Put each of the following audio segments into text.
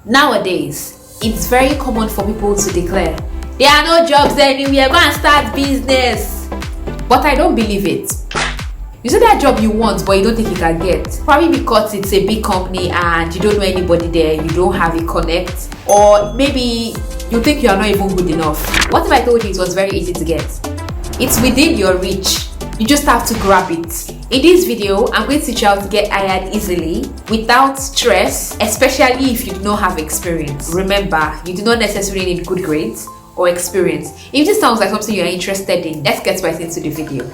Nowadays, it's very common for people to declare, there are no jobs anywhere, go and start business. But I don't believe it. You say that job you want, but you don't think you can get. Probably because it's a big company and you don't know anybody there, you don't have a connect, or maybe you think you are not even good enough. What if I told you it was very easy to get? It's within your reach. You just have to grab it. In this video, I'm going to teach you how to get hired easily without stress, especially if you do not have experience. Remember, you do not necessarily need good grades or experience. If this sounds like something you are interested in, let's get right into the video.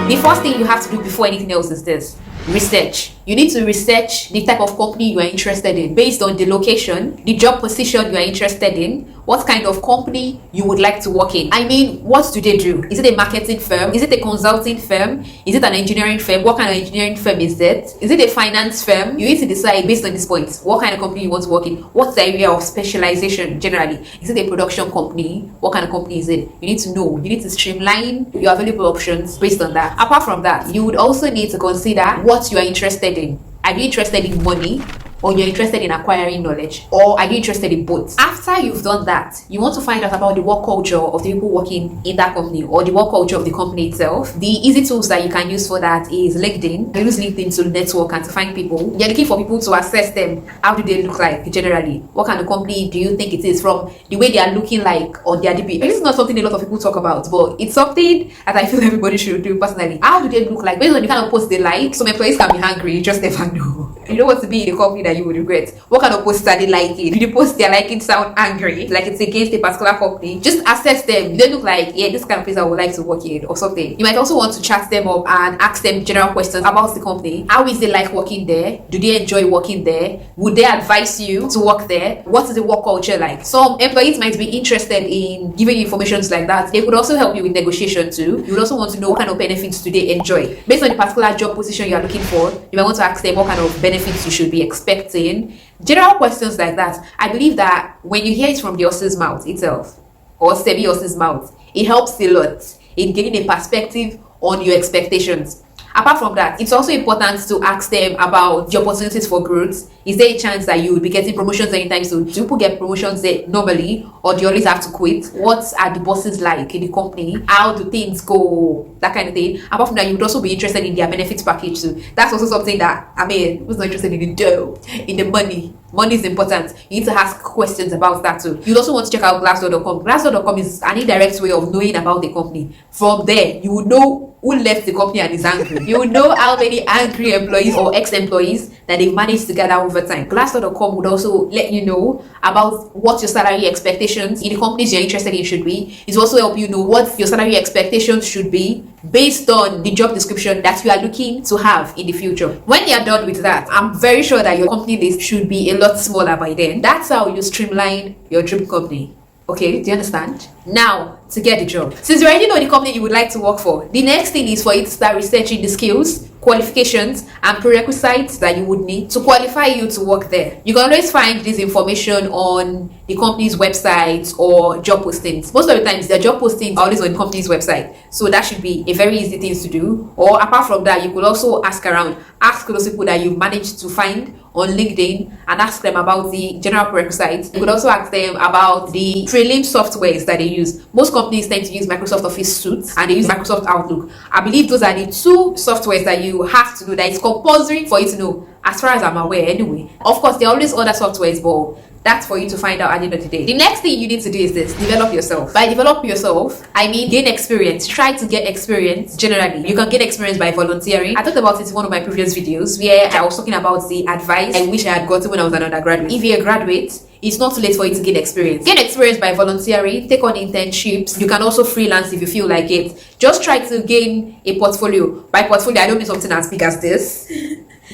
The first thing you have to do before anything else is this: research. You need to research the type of company you are interested in based on the location, the job position you are interested in, what kind of company you would like to work in. I mean, what do they do? Is it a marketing firm? Is it a consulting firm? Is it an engineering firm? What kind of engineering firm is it? Is it a finance firm? You need to decide based on these points what kind of company you want to work in. What's the area of specialization generally? Is it a production company? What kind of company is it? You need to know. You need to streamline your available options based on that. Apart from that, you would also need to consider what you are interested in. Are you interested in money, or you're interested in acquiring knowledge, or are you interested in both? After you've done that, you want to find out about the work culture of the people working in that company, or the work culture of the company itself. The easy tools that you can use for that is LinkedIn. You use LinkedIn to network and to find people. You're looking for people to assess them. How do they look like generally? What kind of company do you think it is from the way they are looking like on their DP? This is not something a lot of people talk about, but it's something that I feel everybody should do personally. How do they look like? Based on the kind of posts they like. Some employees can be hungry, you just never know. You don't want to be in a company that you would regret. What kind of posts are they liking? Do the posts they're liking sound angry, like it's against a particular company? Just assess them. They look like, yeah, this kind of place I would like to work in or something. You might also want to chat them up and ask them general questions about the company. How is it like working there? Do they enjoy working there? Would they advise you to work there? What is the work culture like? Some employees might be interested in giving you information like that. They could also help you with negotiation too. You would also want to know what kind of benefits do they enjoy. Based on the particular job position you are looking for, you might want to ask them what kind of benefits you should be expecting. General questions like that. I believe that when you hear it from the horse's mouth itself, or semi horse's mouth, it helps a lot in getting a perspective on your expectations. Apart from that, it's also important to ask them about the opportunities for growth. Is there a chance that you will be getting promotions anytime soon? Do people get promotions there normally, or do you always have to quit? What are the bosses like in the company? How do things go? That kind of thing. Apart from that, you would also be interested in their benefits package too. That's also something that, I mean, who's not interested in the dough, in the money? Money is important. You need to ask questions about that too. You also want to check out glassdoor.com. Glassdoor.com is an indirect way of knowing about the company. From there, you will know who left the company and is angry. You will know how many angry employees or ex-employees that they've managed to gather over time. Glassdoor.com would also let you know about what your salary expectations in the companies you're interested in should be. It will also help you know what your salary expectations should be based on the job description that you are looking to have in the future. When you're done with that, I'm very sure that your company list should be a lot smaller by then. That's how you streamline your dream company. Okay, do you understand? Now, to get the job. Since you already know the company you would like to work for, the next thing is for you to start researching the skills, qualifications, and prerequisites that you would need to qualify you to work there. You can always find this information on the company's website or job postings. Most of the times, their job postings are always on the company's website. So that should be a very easy thing to do. Or apart from that, you could also ask around. Ask those people that you've managed to find on LinkedIn and ask them about the general prerequisites. You could also ask them about the prelim softwares that they use. Most companies tend to use Microsoft Office Suite and they use Microsoft Outlook. I believe those are the two softwares that you have to know, that it's compulsory for you to know, as far as I'm aware anyway. Of course, there are always other softwares, but that's for you to find out at the end of the day. The next thing you need to do is this: develop yourself. By develop yourself, I mean gain experience. Try to get experience generally. You can get experience by volunteering. I talked about it in one of my previous videos where I was talking about the advice I wish I had gotten when I was an undergraduate. If you're a graduate, it's not too late for you to gain experience. Gain experience by volunteering, take on internships. You can also freelance if you feel like it. Just try to gain a portfolio. By portfolio, I don't mean something as big as this.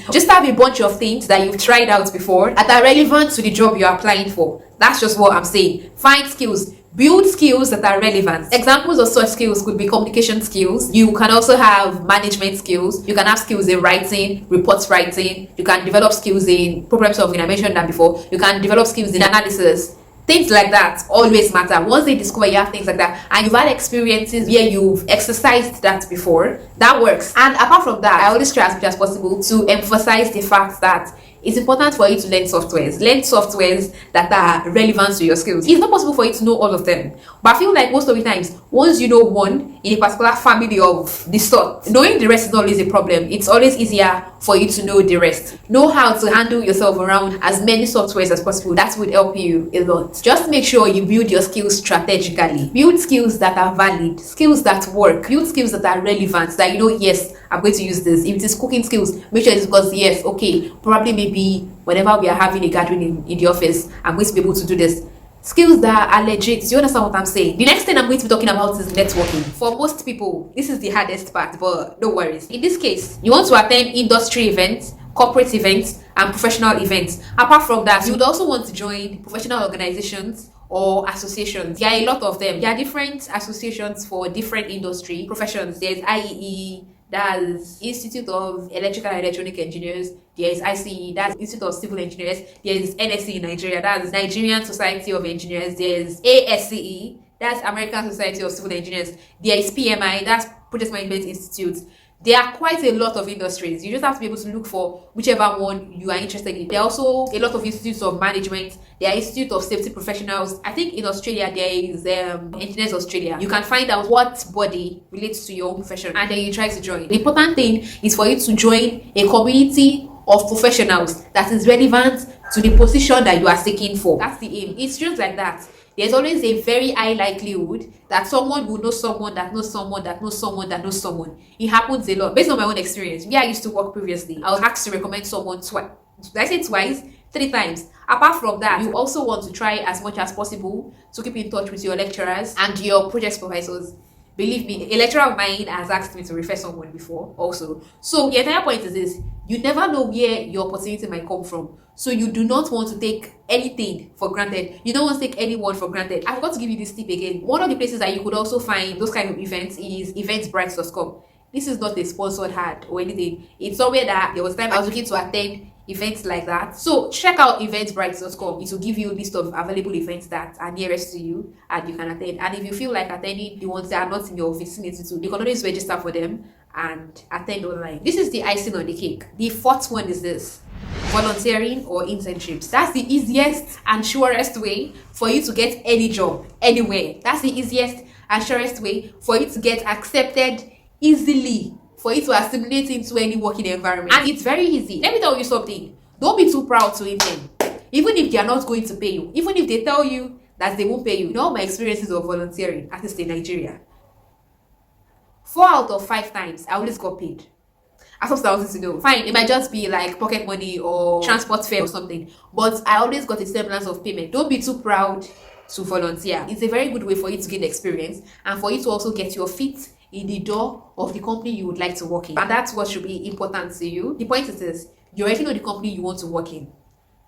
Just have a bunch of things that you've tried out before that are relevant to the job you're applying for. That's just what I'm saying. Find skills. Build skills that are relevant. Examples of such skills could be communication skills. You can also have management skills. You can have skills in writing, reports writing. You can develop skills in problem solving. I mentioned that before. You can develop skills in analysis. Things like that always matter. Once they discover you have things like that and you've had experiences where you've exercised that before, that works. And apart from that, I always try as much as possible to emphasize the fact that it's important for you to learn softwares that are relevant to your skills. It's not possible for you to know all of them, but I feel like most of the times, once you know one in a particular family of the sort, knowing the rest is not always a problem. It's always easier for you to know the rest. Know how to handle yourself around as many softwares as possible. That would help you a lot. Just make sure you build your skills strategically. Build skills that are valid, skills that work, build skills that are relevant, that you know, yes, I'm going to use this. If it is cooking skills, make sure it's because, yes, okay, probably maybe whenever we are having a gathering in the office, I'm going to be able to do this. Skills that are legit. Do you understand what I'm saying? The next thing I'm going to be talking about is networking. For most people, this is the hardest part, but no worries. In this case, you want to attend industry events, corporate events, and professional events. Apart from that, you would also want to join professional organizations or associations. There are a lot of them. There are different associations for different industry professions. There's IEE, that's Institute of Electrical and Electronic Engineers. There's ICE, that's Institute of Civil Engineers. There's NSE in Nigeria, that's Nigerian Society of Engineers. There's ASCE, that's American Society of Civil Engineers. There is PMI, that's Project Management Institute. There are quite a lot of industries. You just have to be able to look for whichever one you are interested in. There are also a lot of institutes of management. There are institute of safety professionals. I think in Australia there is Engineers Australia. You can find out what body relates to your own profession and then you try to join. The important thing is for you to join a community of professionals that is relevant to the position that you are seeking for. That's the aim. It's just like that. There's always a very high likelihood that someone will know someone that knows someone that knows someone that knows someone. It happens a lot. Based on my own experience, where I used to work previously, I was asked to recommend someone twice. Did I say twice? 3 times. Apart from that, you also want to try as much as possible to keep in touch with your lecturers and your project supervisors. Believe me, a lecturer of mine has asked me to refer someone before also. So the entire point is this: you never know where your opportunity might come from. So you do not want to take anything for granted. You don't want to take anyone for granted. I've got to give you this tip again. One of the places that you could also find those kind of events is eventbrite.com. This is not a sponsored ad or anything. It's somewhere that there was time I was looking to attend events like that. So check out eventbrite.com. It will give you a list of available events that are nearest to you and you can attend. And if you feel like attending the ones that are not in your vicinity too, you can always register for them and attend online. This is the icing on the cake. The fourth one is this: volunteering or internships. That's the easiest and surest way for you to get any job anywhere. That's the easiest and surest way for you to get accepted easily, for you to assimilate into any working environment. And it's very easy. Let me tell you something: don't be too proud to intern, even if they are not going to pay you, even if they tell you that they won't pay you. You know, my experiences of volunteering, at least in Nigeria, 4 out of 5 times I always got paid. I thought I wanted to know. Fine, it might just be like pocket money or transport fare or something, but I always got a semblance of payment. Don't be too proud to volunteer. It's a very good way for you to gain experience and for you to also get your feet in the door of the company you would like to work in. And that's what should be important to you. The point is this: you already know the company you want to work in.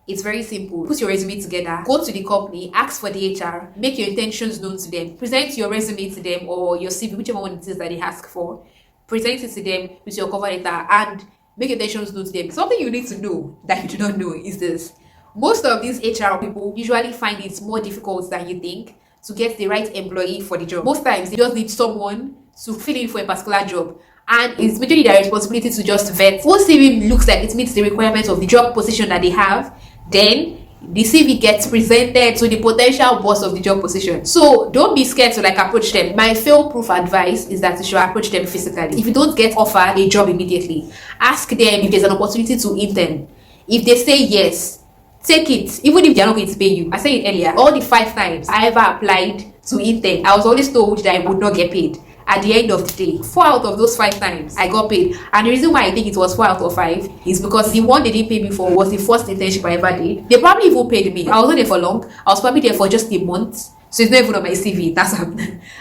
It's very simple. Put your resume together, go to the company, ask for the HR, make your intentions known to them, present your resume to them or your CV, whichever one it is that they ask for. Present it to them with your cover letter and make your intentions known to them. Something you need to know that you do not know is this: most of these HR people usually find it more difficult than you think to get the right employee for the job. Most times they just need someone to fill in for a particular job, and it's majorly their responsibility to just vet. Once CV looks like it meets the requirements of the job position that they have, then the CV gets presented to the potential boss of the job position. So don't be scared to approach them. My fail-proof advice is that you should approach them physically. If you don't get offered a job immediately, ask them if there's an opportunity to intern. If they say yes, take it, even if they're not going to pay you. I said it earlier, all the 5 times I ever applied to intern, I was always told that I would not get paid. At the end of the day, 4 out of those 5 times I got paid. And the reason why I think it was 4 out of 5 is because the one they didn't pay me for was the first internship I ever did. They probably even paid me. I wasn't there for long. I was probably there for just a month. So it's not even on my CV. That's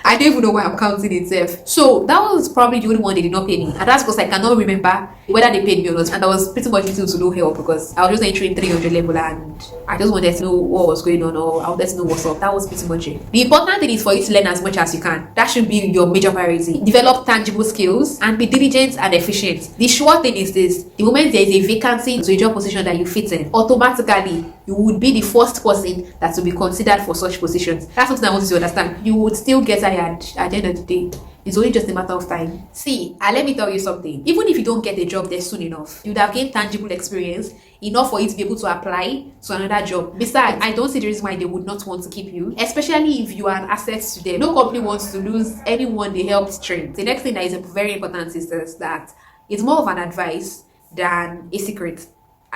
I don't even know why I'm counting it. So that was probably the only one they did not pay me. And that's because I cannot remember whether they paid me or not. And I was pretty much little to no help because I was just entering 300 level and I just wanted to know what was going on or I wanted to know what's up. That was pretty much it. The important thing is for you to learn as much as you can. That should be your major priority. Develop tangible skills and be diligent and efficient. The sure thing is this: the moment there is a vacancy to a job position that you fit in, automatically you would be the first person that will be considered for such positions. That's something I want you to understand. You would still get hired at the end of the day. It's only just a matter of time. See, let me tell you something. Even if you don't get a job there soon enough, you would have gained tangible experience enough for you to be able to apply to another job. Besides, I don't see the reason why they would not want to keep you, especially if you are an asset to them. No company wants to lose anyone they helped train. The next thing that is very important is that it's more of an advice than a secret.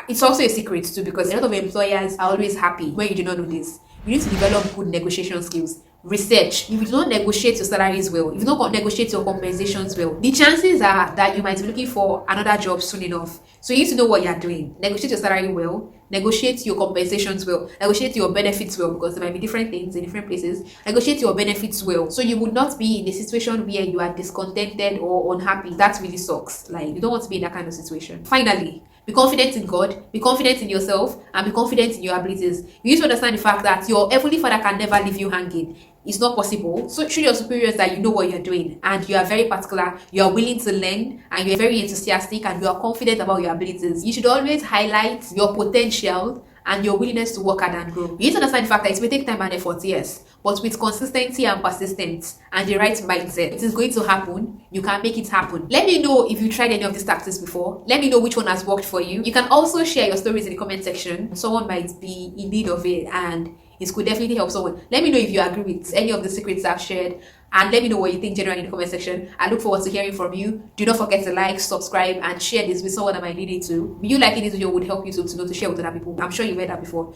It's also a secret too, because a lot of employers are always happy when you do not know this. You need to develop good negotiation skills. Research. If you don't negotiate your salaries well, if you don't negotiate your compensations well, the chances are that you might be looking for another job soon enough. So you need to know what you're doing. Negotiate your salary well, negotiate your compensations well, negotiate your benefits well, because there might be different things in different places. Negotiate your benefits well, so you would not be in a situation where you are discontented or unhappy. That really sucks. Like, you don't want to be in that kind of situation. Finally, be confident in God, be confident in yourself, and be confident in your abilities. You need to understand the fact that your heavenly Father can never leave you hanging. It's not possible. So show your superiors that you know what you're doing and you are very particular, you are willing to learn, and you're very enthusiastic, and you are confident about your abilities. You should always highlight your potential and your willingness to work hard and grow. You need to understand the fact that it may take time and effort, yes, but with consistency and persistence and the right mindset, it is going to happen. You can make it happen. Let me know if you tried any of these tactics before. Let me know which one has worked for you. You can also share your stories in the comment section. Someone might be in need of it and it could definitely help someone. Let me know if you agree with any of the secrets I've shared, and let me know what you think generally in the comment section. I look forward to hearing from you. Do not forget to like, subscribe, and share this with someone that might need it too. You liking this video would help you to know to share with other people. I'm sure you've heard that before.